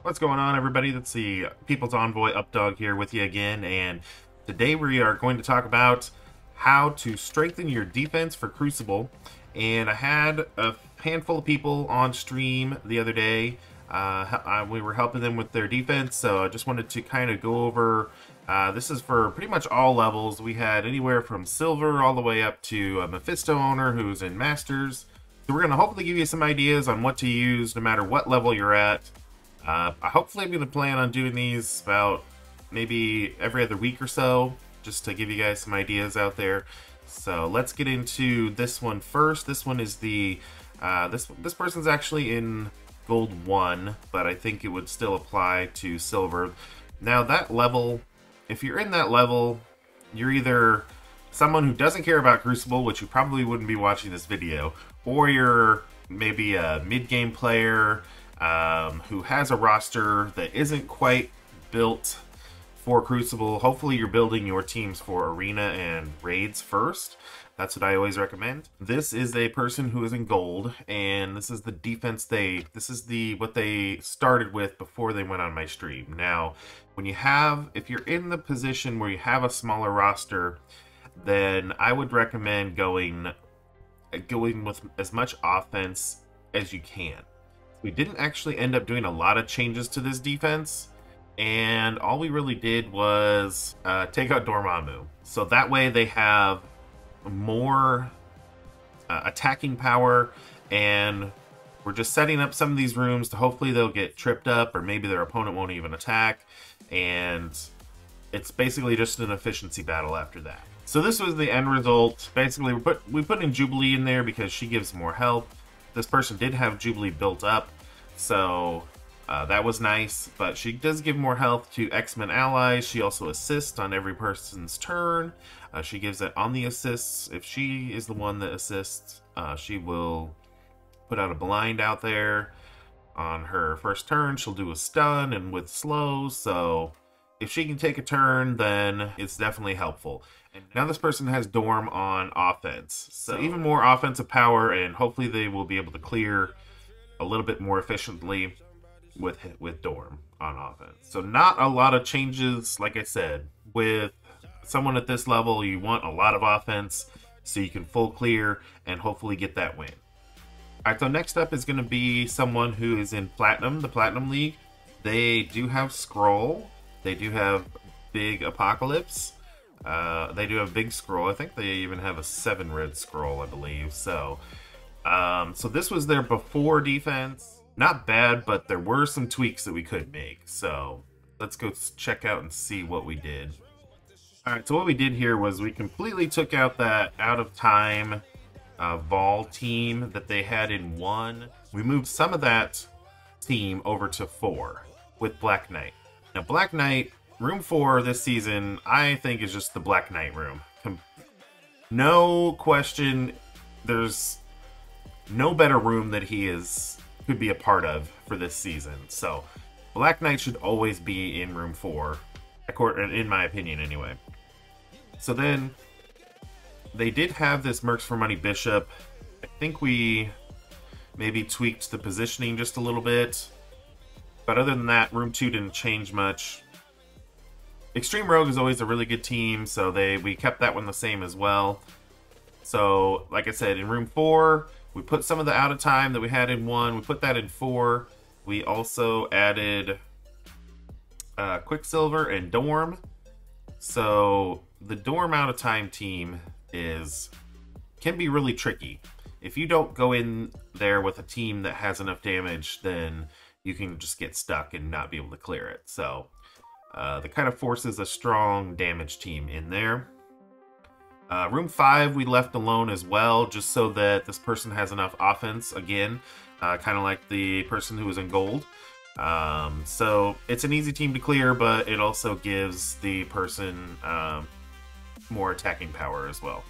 What's going on, everybody? That's the People's Envoy Updog here with you again, and today we are going to talk about how to strengthen your defense for Crucible. And I had a handful of people on stream the other day. We were helping them with their defense, so I just wanted to kind of go over. This is for pretty much all levels. We had anywhere from Silver all the way up to a Mephisto owner who's in Masters. So we're going to hopefully give you some ideas on what to use no matter what level you're at. Hopefully I'm going to plan on doing these about maybe every other week or so, just to give you guys some ideas out there. So let's get into this one first. This one is the, this person's actually in Gold 1, but I think it would still apply to Silver. Now that level, if you're in that level, you're either someone who doesn't care about Crucible, which you probably wouldn't be watching this video, or you're maybe a mid-game player who has a roster that isn't quite built for Crucible. Hopefully you're building your teams for Arena and Raids first. That's what I always recommend. This is a person who is in Gold, and this is the defense what they started with before they went on my stream. Now, if you're in the position where you have a smaller roster, then I would recommend going with as much offense as you can. We didn't actually end up doing a lot of changes to this defense, and all we really did was take out Dormammu. So that way they have more attacking power, and we're just setting up some of these rooms to hopefully they'll get tripped up, or maybe their opponent won't even attack, and it's basically just an efficiency battle after that. So this was the end result. Basically, we put in Jubilee in there because she gives more health. This person did have Jubilee built up, so that was nice, but she does give more health to X-Men allies. She also assists on every person's turn. She gives it on the assists. If she is the one that assists, she will put out a blind out there. On her first turn, she'll do a stun and with slows, so if she can take a turn, then it's definitely helpful. And now this person has Dorm on offense, so even more offensive power, and hopefully they will be able to clear a little bit more efficiently with Dorm on offense. So not a lot of changes, like I said. With someone at this level, you want a lot of offense so you can full clear and hopefully get that win. Alright, so next up is going to be someone who is in Platinum, the Platinum League. They do have Scroll. They do have Big Apocalypse. They do have Big Scroll. I think they even have a 7 red scroll, I believe. So this was their before defense. Not bad, but there were some tweaks that we could make. So let's go check out and see what we did. Alright, so what we did here was we completely took out that out of time Vol team that they had in 1. We moved some of that team over to 4 with Black Knight. Now, Black Knight, room 4 this season, I think is just the Black Knight room. No question, there's no better room that he could be a part of for this season. So, Black Knight should always be in room 4, in my opinion anyway. So then, they did have this Mercs for Money Bishop. I think we maybe tweaked the positioning just a little bit. But other than that, room 2 didn't change much. Extreme Rogue is always a really good team, so we kept that one the same as well. So, like I said, in room 4, we put some of the out of time that we had in 1. We put that in 4. We also added Quicksilver and Dorm. So, the Dorm out of time team can be really tricky. If you don't go in there with a team that has enough damage, then you can just get stuck and not be able to clear it. So that kind of forces a strong damage team in there. Room 5 we left alone as well, just so that this person has enough offense again, kind of like the person who was in Gold. So it's an easy team to clear, but it also gives the person more attacking power as well.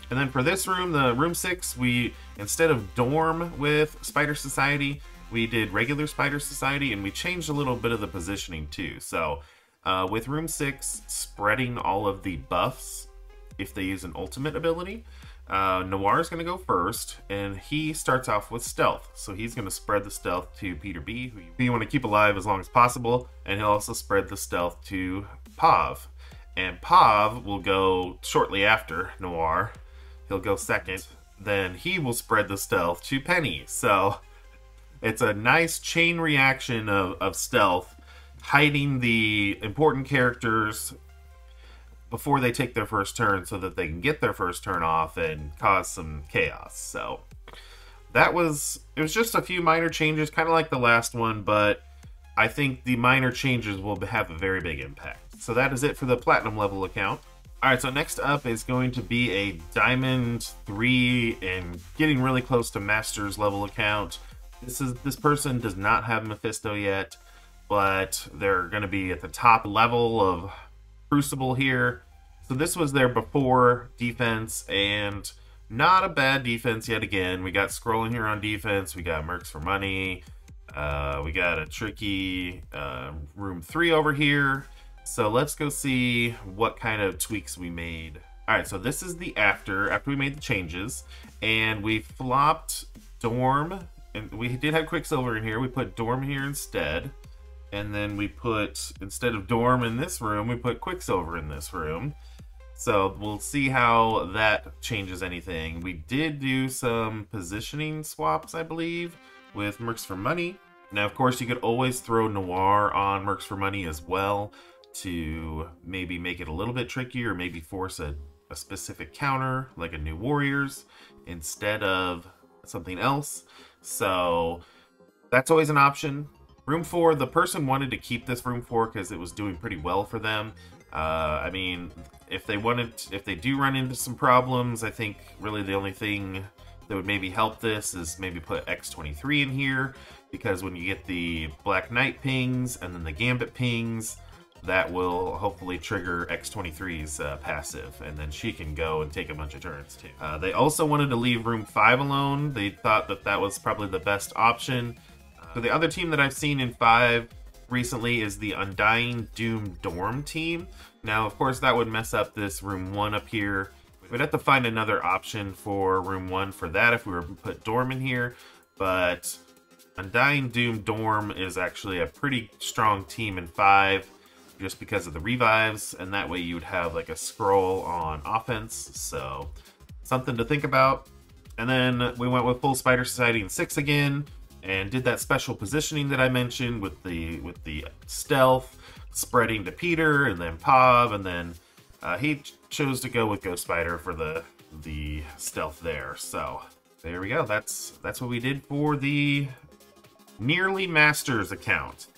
And then for this room, the room 6, we, instead of Dorm with Spider Society, we did regular Spider Society, and we changed a little bit of the positioning too. So with room 6, spreading all of the buffs if they use an ultimate ability, Noir is going to go first, and he starts off with stealth. So he's going to spread the stealth to Peter B, who you want to keep alive as long as possible, and he'll also spread the stealth to Pav. And Pav will go shortly after Noir. He'll go second. Then he will spread the stealth to Penny. So it's a nice chain reaction of stealth, hiding the important characters before they take their first turn so that they can get their first turn off and cause some chaos. So it was just a few minor changes, kind of like the last one, but I think the minor changes will have a very big impact. So that is it for the Platinum level account. Alright, so next up is going to be a Diamond 3 and getting really close to Masters level account. This person does not have Mephisto yet, but they're going to be at the top level of Crucible here. So this was their before defense, and not a bad defense yet again. We got scrolling here on defense. We got Mercs for Money. We got a tricky room 3 over here. So let's go see what kind of tweaks we made. Alright, so this is the after we made the changes, and we flopped Dorm, and we did have Quicksilver in here. We put Dorm here instead. And then we put, instead of Dorm in this room, we put Quicksilver in this room. So we'll see how that changes anything. We did do some positioning swaps, I believe, with Mercs for Money. Now, of course, you could always throw Noir on Mercs for Money as well to maybe make it a little bit trickier, or maybe force a specific counter, like a New Warriors, instead of something else. So that's always an option. Room 4, the person wanted to keep this room 4 because it was doing pretty well for them. I mean, if they do run into some problems, I think really the only thing that would maybe help this is maybe put X23 in here, because when you get the Black Knight pings and then the Gambit pings, that will hopefully trigger X23's passive, and then she can go and take a bunch of turns too. They also wanted to leave room 5 alone. They thought that that was probably the best option. So the other team that I've seen in 5 recently is the Undying Doom Dorm team. Now, of course, that would mess up this room 1 up here. We'd have to find another option for room 1 for that if we were to put Dorm in here. But Undying Doom Dorm is actually a pretty strong team in 5 just because of the revives, and that way you would have like a scroll on offense. So something to think about. And then we went with full Spider Society in 6 again, and did that special positioning that I mentioned with the stealth, spreading to Peter and then Pav, and then he chose to go with Ghost Spider for the stealth there. So there we go. That's what we did for the Nearly Masters account.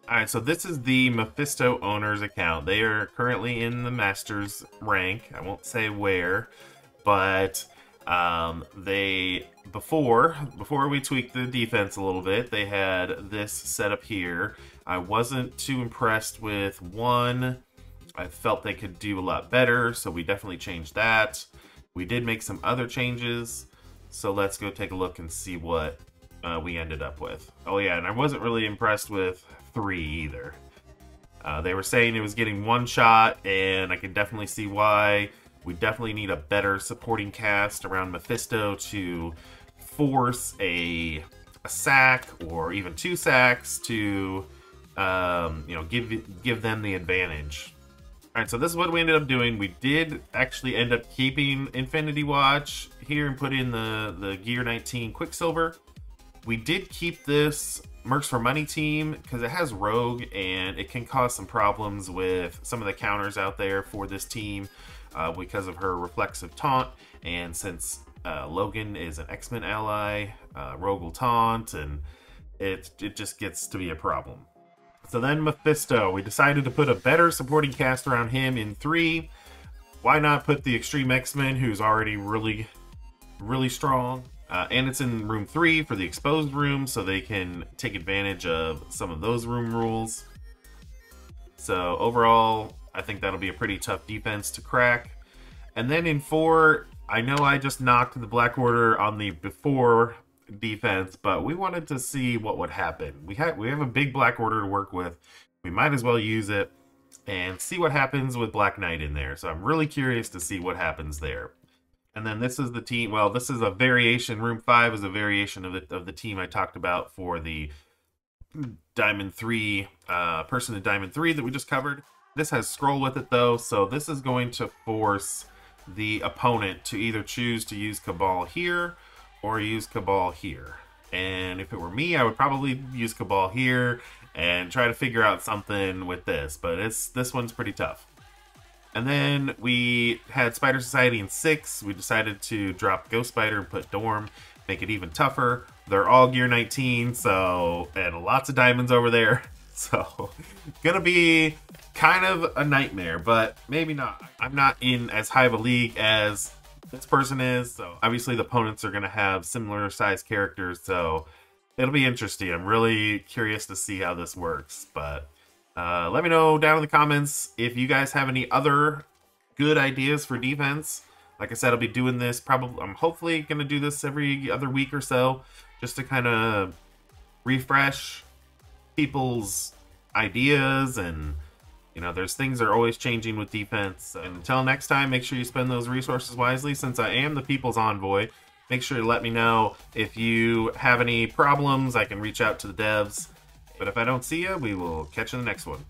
Alright, so this is the Mephisto owners account. They are currently in the Masters rank. I won't say where, but before we tweaked the defense a little bit, they had this set up here. I wasn't too impressed with 1. I felt they could do a lot better, so we definitely changed that. We did make some other changes, so let's go take a look and see what we ended up with. Oh yeah, and I wasn't really impressed with 3 either. They were saying it was getting 1 shot, and I can definitely see why. We definitely need a better supporting cast around Mephisto to force a sack or even 2 sacks to you know, give them the advantage. Alright, so this is what we ended up doing. We did actually end up keeping Infinity Watch here and put in the Gear 19 Quicksilver. We did keep this Mercs for Money team because it has Rogue, and it can cause some problems with some of the counters out there for this team because of her reflexive taunt. And since Logan is an X-Men ally, Rogue will taunt, and it just gets to be a problem. So then Mephisto, we decided to put a better supporting cast around him in 3. Why not put the Extreme X-Men, who's already really strong? And it's in room 3 for the exposed room, so they can take advantage of some of those room rules. So overall, I think that'll be a pretty tough defense to crack. And then in 4, I know I just knocked the Black Order on the before defense, but we wanted to see what would happen. We have a big Black Order to work with. We might as well use it and see what happens with Black Knight in there. So I'm really curious to see what happens there. And then this is the team. Well, this is a variation. Room 5 is a variation of the team I talked about for the Diamond 3, person in Diamond 3 that we just covered. This has scroll with it though, so this is going to force the opponent to either choose to use Cabal here or use Cabal here. And if it were me, I would probably use Cabal here and try to figure out something with this, but this one's pretty tough. And then we had Spider Society in 6. We decided to drop Ghost Spider and put Dorm, make it even tougher. They're all gear 19, so, and lots of diamonds over there. So, gonna be kind of a nightmare, but maybe not. I'm not in as high of a league as this person is, so obviously the opponents are gonna have similar sized characters, so it'll be interesting. I'm really curious to see how this works, but let me know down in the comments if you guys have any other good ideas for defense. Like I said, I'll be doing this probably, I'm hopefully going to do this every other week or so, just to kind of refresh people's ideas. And, you know, there's things that are always changing with defense. And until next time, make sure you spend those resources wisely. Since I am the people's envoy, make sure to let me know if you have any problems. I can reach out to the devs. But if I don't see you, we will catch you in the next one.